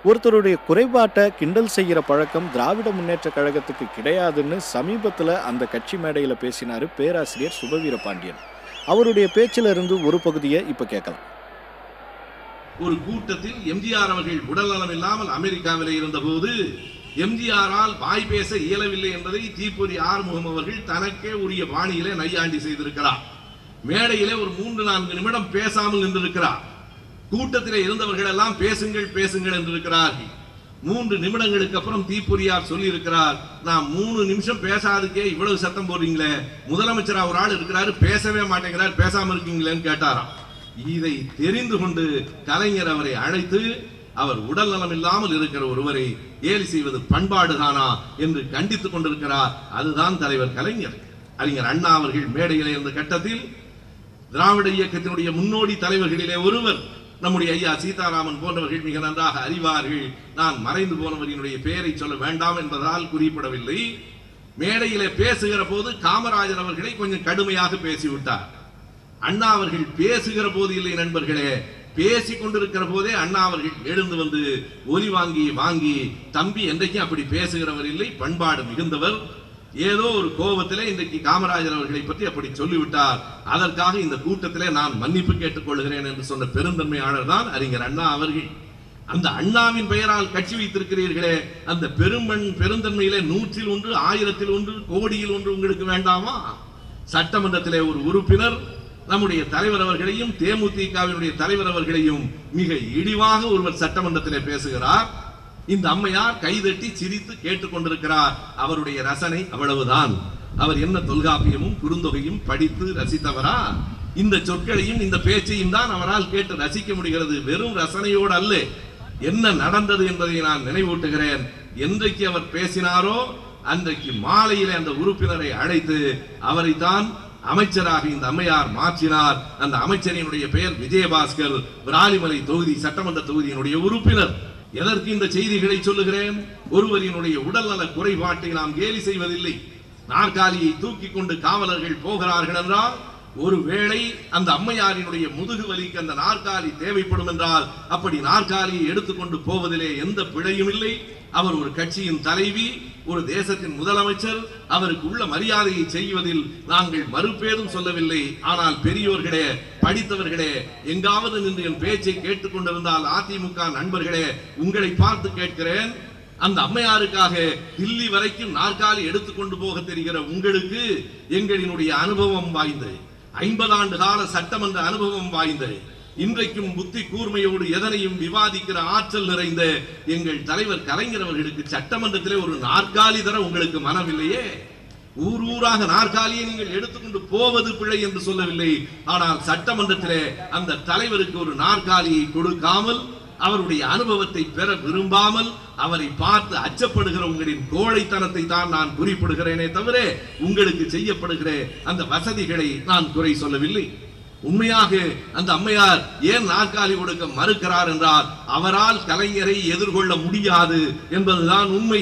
ஒருத்தருடைய குறைபாட்டை கிண்டல் செய்கிற பழக்கம் திராவிட முன்னேற்ற கழகத்துக்கு கிடையாதுன்னு சமீபத்தில் அந்த கட்சி மேடையில் பேசினார் பேராசிரியர் சுபவீர பாண்டியன். அவருடைய பேச்சில் இருந்து ஒரு பகுதியை இப்போ கேட்கலாம். ஒரு கூட்டத்தில் எம்ஜிஆர் அவர்கள் உடல்நலம் இல்லாமல் அமெரிக்காவில் இருந்தபோது எம்ஜிஆரால் வாய் பேச இயலவில்லை என்பதை தீப்பொறி ஆறுமுகம் அவர்கள் தனக்கே உரிய பாணியிலே நையாண்டி செய்திருக்கிறார். மேடையிலே ஒரு 3-4 நிமிடம் பேசாமல் நின்றிருக்கிறார். கூட்டத்திலே இருந்தவர்கள் எல்லாம் பேசுங்கள் பேசுங்கள் என்று இருக்கிறார்கள். 3 நிமிடங்களுக்கு அப்புறம் தீப்பொறியார் சொல்லி இருக்கிறார், நான் 3 நிமிஷம் பேசாதுக்கே இவ்வளவு சத்தம் போடுறீங்களே, முதலமைச்சரா ஒரு ஆள் இருக்கிறாரு பேசவே மாட்டேங்கிறார், பேசாம இருக்கீங்களேன்னு கேட்டாராம். இதை தெரிந்து கொண்டு கலைஞர் அவரை அழைத்து, அவர் உடல் நலம் இல்லாமல் இருக்கிற ஒருவரை கேலி செய்வது பண்பாடுதானா என்று கண்டித்துக் கொண்டிருக்கிறார். அதுதான் தலைவர் கலைஞர். அறிஞர் அண்ணா அவர்கள் மேடையிலே இருந்த கட்டத்தில் திராவிட இயக்கத்தினுடைய முன்னோடி தலைவர்களிலே ஒருவர் நம்முடைய ஐயா சீதாராமன் போன்றவர்கள் மிக நன்றாக அறிவார்கள். நான் மறைந்து போனவரினுடைய பெயரை சொல்ல வேண்டாம் என்பதால் குறிப்பிடவில்லை. மேடையிலே பேசுகிற போது காமராஜர் அவர்களை கொஞ்சம் கடுமையாக பேசிவிட்டார். அண்ணா அவர்கள் பேசுகிற போது இல்லை நண்பர்களே, பேசிக் கொண்டிருக்கிற போதே அண்ணா அவர்கள் எழுந்து வந்து ஒலி வாங்கி தம்பி என்றைக்கும் அப்படி பேசுகிறவர் இல்லை, பண்பாடு மிகுந்தவர், ஏதோ ஒரு கோபத்திலே இன்றைக்கு காமராஜர் அவர்களை பற்றி அப்படி சொல்லிவிட்டார், அதற்காக இந்த கூட்டத்திலே நான் மன்னிப்பு கேட்டுக் கொள்கிறேன் என்று சொன்ன பெருந்தன்மையாளர் தான் அறிஞர் அண்ணா அவர்கள். அந்த அண்ணாவின் பெயரால் கட்சி வைத்திருக்கிறீர்களே, அந்த பெருந்தன்மையிலே 100-ல் 1, 1000-ல் 1, கோடியில் 1 உங்களுக்கு வேண்டாமா? சட்டமன்றத்திலே ஒரு உறுப்பினர் நம்முடைய தலைவர் அவர்களையும் தேமுதிகவினுடைய தலைவர் அவர்களையும் மிக இழிவாக ஒருவர் சட்டமன்றத்திலே பேசுகிறார். இந்த அம்மையார் கைதட்டி சிரித்து கேட்டுக் கொண்டிருக்கிறார். அவருடைய ரசனை அவ்வளவுதான். அவர் என்ன தொல்காப்பியமும் குறுந்தொகையும் படித்து ரசித்தவரா? இந்த சொற்களையும் இந்த பேச்சையும் தான் அவரால் கேட்டு ரசிக்க முடிகிறது. வெறும் ரசனையோடு அல்ல. என்ன நடந்தது என்பதை நான் நினைவூட்டுகிறேன். என்றைக்கு அவர் பேசினாரோ அன்றைக்கு மாலையிலே அந்த உறுப்பினரை அழைத்து அவரைத்தான் அமைச்சராக இந்த அம்மையார் மாற்றினார். அந்த அமைச்சரினுடைய பெயர் விஜயபாஸ்கர், விராலிமலை தொகுதி சட்டமன்ற தொகுதியினுடைய உறுப்பினர். எதற்கு இந்த செய்திகளை சொல்லுகிறேன்? ஒருவரினுடைய உடல்நல குறைபாட்டை நாம் கேலி செய்வதில்லை. நாற்காலியை தூக்கி கொண்டு காவலர்கள் போகிறார்கள் என்றால், ஒருவேளை அந்த அம்மையாரினுடைய முதுகு வலிக்கு அந்த நாற்காலி தேவைப்படும் என்றால் அப்படி நாற்காலியை எடுத்துக்கொண்டு போவதிலே எந்த பிழையும் இல்லை. அவர் ஒரு கட்சியின் தலைவி, ஒரு தேசத்தின் முதலமைச்சர், அவருக்கு உள்ள மரியாதையை செய்வதில் நாங்கள் மறுபேதும் சொல்லவில்லை. ஆனால் பெரியோர்களே, படித்தவர்களே, எங்காவது நின்று என் பேச்சை கேட்டுக் கொண்டிருந்தால் அதிமுக நண்பர்களே, உங்களை பார்த்து கேட்கிறேன், அந்த அம்மையாருக்காக தில்லி வரைக்கும் நாற்காலி எடுத்துக்கொண்டு போக தெரிகிற உங்களுக்கு எங்களினுடைய அனுபவம் வாய்ந்தது, 50 ஆண்டு கால சட்டமன்ற அனுபவம் வாய்ந்தது, இன்றைக்கும் புத்தி கூர்மையோடு எதனையும் விவாதிக்கிற ஆற்றல் நிறைந்த எங்கள் தலைவர் கலைஞர் அவர்களுக்கு சட்டமன்றத்திலே ஒரு நாற்காலி தர உங்களுக்கு மனமில்லையே? ஊராக நாற்காலியை நீங்கள் எடுத்துக்கொண்டு போவது பிழை என்று சொல்லவில்லை. ஆனால் சட்டமன்றத்திலே அந்த தலைவருக்கு ஒரு நாற்காலியை கொடுக்காமல், அவருடைய அனுபவத்தை பெற விரும்பாமல், அவரை பார்த்து அச்சப்படுகிற உங்களின் கோழைத்தனத்தை தான் நான் குறிப்பிடுகிறேனே தவிர உங்களுக்கு செய்யப்படுகிற அந்த வசதிகளை நான் குறை சொல்லவில்லை. உண்மையாக அந்த அம்மையார் ஏன் நாற்காலி கொடுக்க மறுக்கிறார் என்றால், அவரால் கலைஞரை எதிர்கொள்ள முடியாது என்பதுதான் உண்மை.